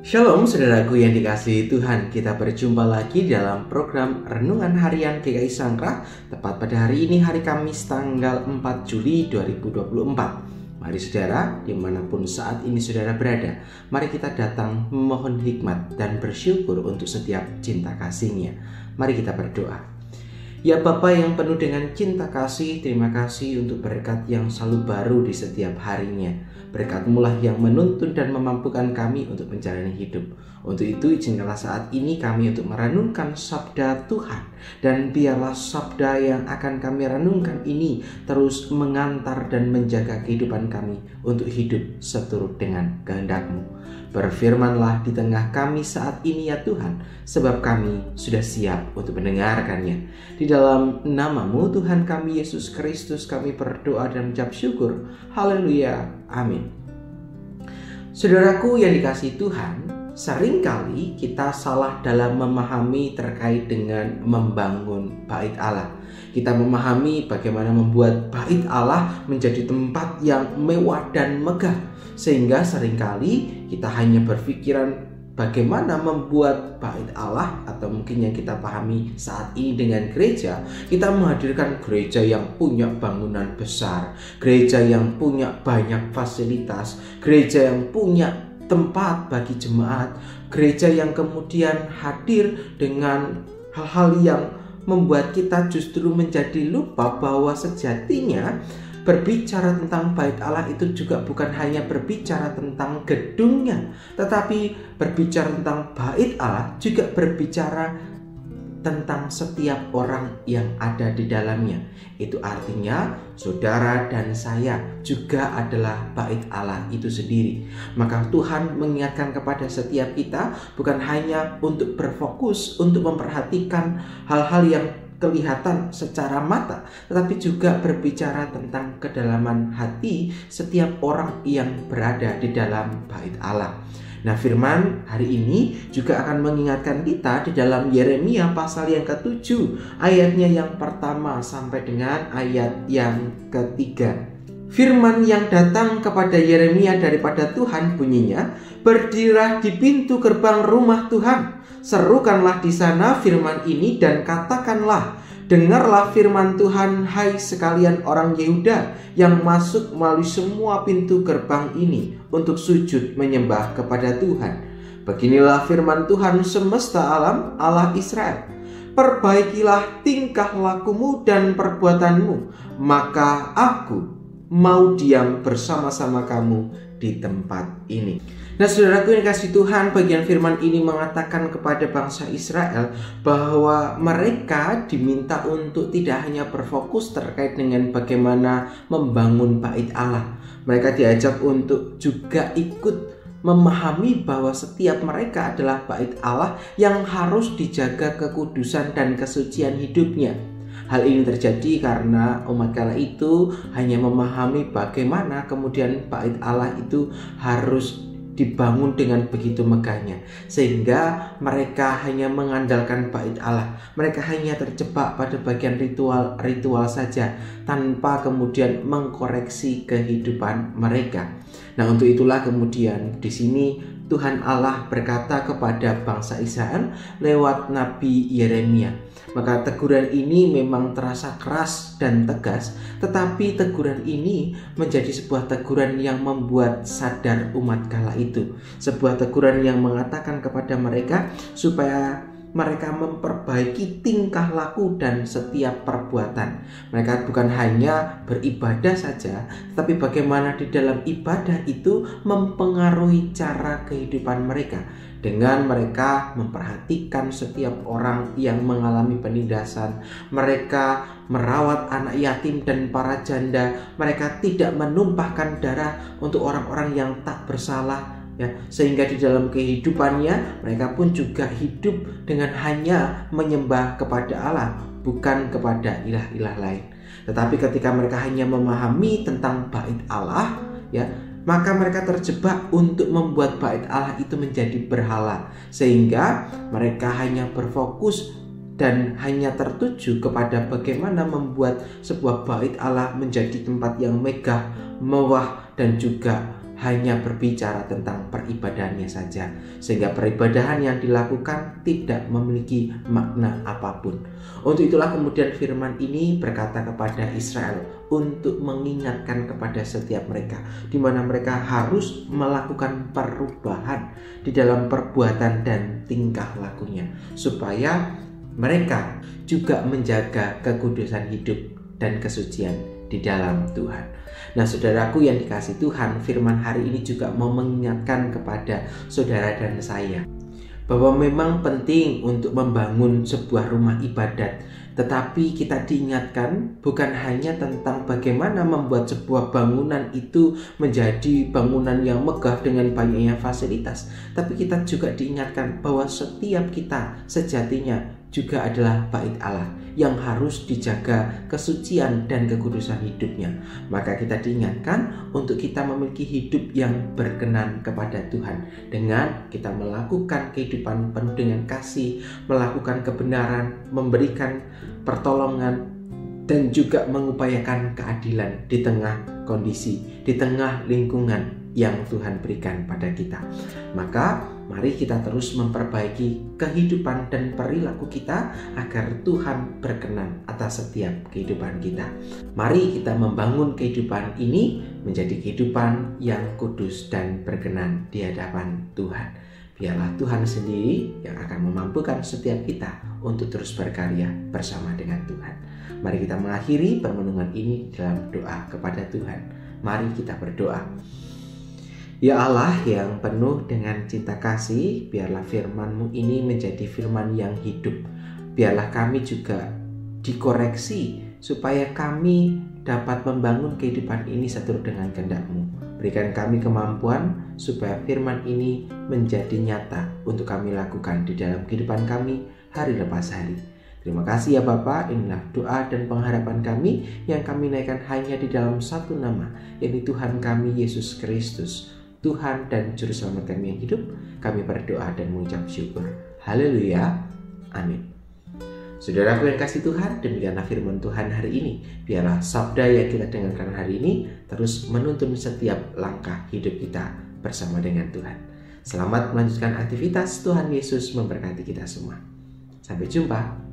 Shalom saudaraku yang dikasihi Tuhan, kita berjumpa lagi dalam program Renungan Harian GKI Sangkrah. Tepat pada hari ini, hari Kamis tanggal 4 Juli 2024. Mari saudara, dimanapun saat ini saudara berada, mari kita datang memohon hikmat dan bersyukur untuk setiap cinta kasih-Nya. Mari kita berdoa. Ya Bapa yang penuh dengan cinta kasih, terima kasih untuk berkat yang selalu baru di setiap harinya. Berkat-Mu lah yang menuntun dan memampukan kami untuk menjalani hidup. Untuk itu izinkanlah saat ini kami untuk merenungkan sabda Tuhan. Dan biarlah sabda yang akan kami renungkan ini terus mengantar dan menjaga kehidupan kami untuk hidup seturut dengan kehendak-Mu. Berfirmanlah di tengah kami saat ini ya Tuhan, sebab kami sudah siap untuk mendengarkannya. Di dalam nama-Mu Tuhan kami Yesus Kristus kami berdoa dan mengucap syukur. Haleluya. Amin. Saudaraku yang dikasihi Tuhan, seringkali kita salah dalam memahami terkait dengan membangun bait Allah. Kita memahami bagaimana membuat bait Allah menjadi tempat yang mewah dan megah, sehingga seringkali kita hanya berpikiran bagaimana membuat bait Allah, atau mungkin yang kita pahami saat ini dengan gereja, kita menghadirkan gereja yang punya bangunan besar, gereja yang punya banyak fasilitas, gereja yang punya tempat bagi jemaat, gereja yang kemudian hadir dengan hal-hal yang membuat kita justru menjadi lupa bahwa sejatinya berbicara tentang bait Allah itu juga bukan hanya berbicara tentang gedungnya, tetapi berbicara tentang bait Allah juga berbicara tentang setiap orang yang ada di dalamnya. Itu artinya saudara dan saya juga adalah bait Allah itu sendiri. Maka Tuhan mengingatkan kepada setiap kita bukan hanya untuk berfokus untuk memperhatikan hal-hal yang kelihatan secara mata, tetapi juga berbicara tentang kedalaman hati setiap orang yang berada di dalam bait Allah. Nah, firman hari ini juga akan mengingatkan kita di dalam Yeremia pasal yang ke-7, ayatnya yang pertama sampai dengan ayat yang ketiga. Firman yang datang kepada Yeremia daripada Tuhan bunyinya, "Berdirilah di pintu gerbang rumah Tuhan, serukanlah di sana firman ini dan katakanlah, dengarlah firman Tuhan hai sekalian orang Yehuda yang masuk melalui semua pintu gerbang ini untuk sujud menyembah kepada Tuhan. Beginilah firman Tuhan semesta alam, Allah Israel. Perbaikilah tingkah lakumu dan perbuatanmu, maka aku mau diam bersama-sama kamu di tempat ini." Nah, saudaraku yang kasih Tuhan, bagian firman ini mengatakan kepada bangsa Israel bahwa mereka diminta untuk tidak hanya berfokus terkait dengan bagaimana membangun bait Allah. Mereka diajak untuk juga ikut memahami bahwa setiap mereka adalah bait Allah yang harus dijaga kekudusan dan kesucian hidupnya. Hal ini terjadi karena umat kala itu hanya memahami bagaimana kemudian bait Allah itu harus dibangun dengan begitu megahnya, sehingga mereka hanya mengandalkan bait Allah. Mereka hanya terjebak pada bagian ritual saja, tanpa kemudian mengkoreksi kehidupan mereka. Nah, untuk itulah kemudian di sini Tuhan Allah berkata kepada bangsa Israel lewat Nabi Yeremia. Maka teguran ini memang terasa keras dan tegas, tetapi teguran ini menjadi sebuah teguran yang membuat sadar umat kala itu. Sebuah teguran yang mengatakan kepada mereka supaya mereka memperbaiki tingkah laku dan setiap perbuatan. Mereka bukan hanya beribadah saja, tapi bagaimana di dalam ibadah itu mempengaruhi cara kehidupan mereka. Dengan mereka memperhatikan setiap orang yang mengalami penindasan, mereka merawat anak yatim dan para janda, mereka tidak menumpahkan darah untuk orang-orang yang tak bersalah, ya, sehingga di dalam kehidupannya mereka pun juga hidup dengan hanya menyembah kepada Allah, bukan kepada ilah-ilah lain. Tetapi ketika mereka hanya memahami tentang bait Allah, ya, maka mereka terjebak untuk membuat bait Allah itu menjadi berhala, sehingga mereka hanya berfokus dan hanya tertuju kepada bagaimana membuat sebuah bait Allah menjadi tempat yang megah, mewah, dan juga hanya berbicara tentang peribadahannya saja, sehingga peribadahan yang dilakukan tidak memiliki makna apapun. Untuk itulah kemudian firman ini berkata kepada Israel untuk mengingatkan kepada setiap mereka, di mana mereka harus melakukan perubahan di dalam perbuatan dan tingkah lakunya, supaya mereka juga menjaga kekudusan hidup dan kesucian di dalam Tuhan. Nah, saudaraku yang dikasihi Tuhan, firman hari ini juga mau mengingatkan kepada saudara dan saya bahwa memang penting untuk membangun sebuah rumah ibadat, tetapi kita diingatkan bukan hanya tentang bagaimana membuat sebuah bangunan itu menjadi bangunan yang megah dengan banyaknya fasilitas, tapi kita juga diingatkan bahwa setiap kita sejatinya juga adalah bait Allah yang harus dijaga kesucian dan kekudusan hidupnya. Maka kita diingatkan untuk kita memiliki hidup yang berkenan kepada Tuhan dengan kita melakukan kehidupan penuh dengan kasih, melakukan kebenaran, memberikan pertolongan, dan juga mengupayakan keadilan di tengah kondisi, di tengah lingkungan yang Tuhan berikan pada kita. Maka mari kita terus memperbaiki kehidupan dan perilaku kita agar Tuhan berkenan atas setiap kehidupan kita. Mari kita membangun kehidupan ini menjadi kehidupan yang kudus dan berkenan di hadapan Tuhan. Biarlah Tuhan sendiri yang akan memampukan setiap kita untuk terus berkarya bersama dengan Tuhan. Mari kita mengakhiri permenungan ini dalam doa kepada Tuhan. Mari kita berdoa. Ya Allah yang penuh dengan cinta kasih, biarlah firman-Mu ini menjadi firman yang hidup. Biarlah kami juga dikoreksi supaya kami dapat membangun kehidupan ini seturut dengan kehendak-Mu. Berikan kami kemampuan supaya firman ini menjadi nyata untuk kami lakukan di dalam kehidupan kami hari lepas hari. Terima kasih ya Bapa, inilah doa dan pengharapan kami yang kami naikkan hanya di dalam satu nama, yaitu Tuhan kami Yesus Kristus, Tuhan dan Juru Selamat kami yang hidup. Kami berdoa dan mengucap syukur. Haleluya. Amin. Saudaraku yang kasih Tuhan, demikianlah firman Tuhan hari ini. Biarlah sabda yang kita dengarkan hari ini terus menuntun setiap langkah hidup kita bersama dengan Tuhan. Selamat melanjutkan aktivitas. Tuhan Yesus memberkati kita semua. Sampai jumpa.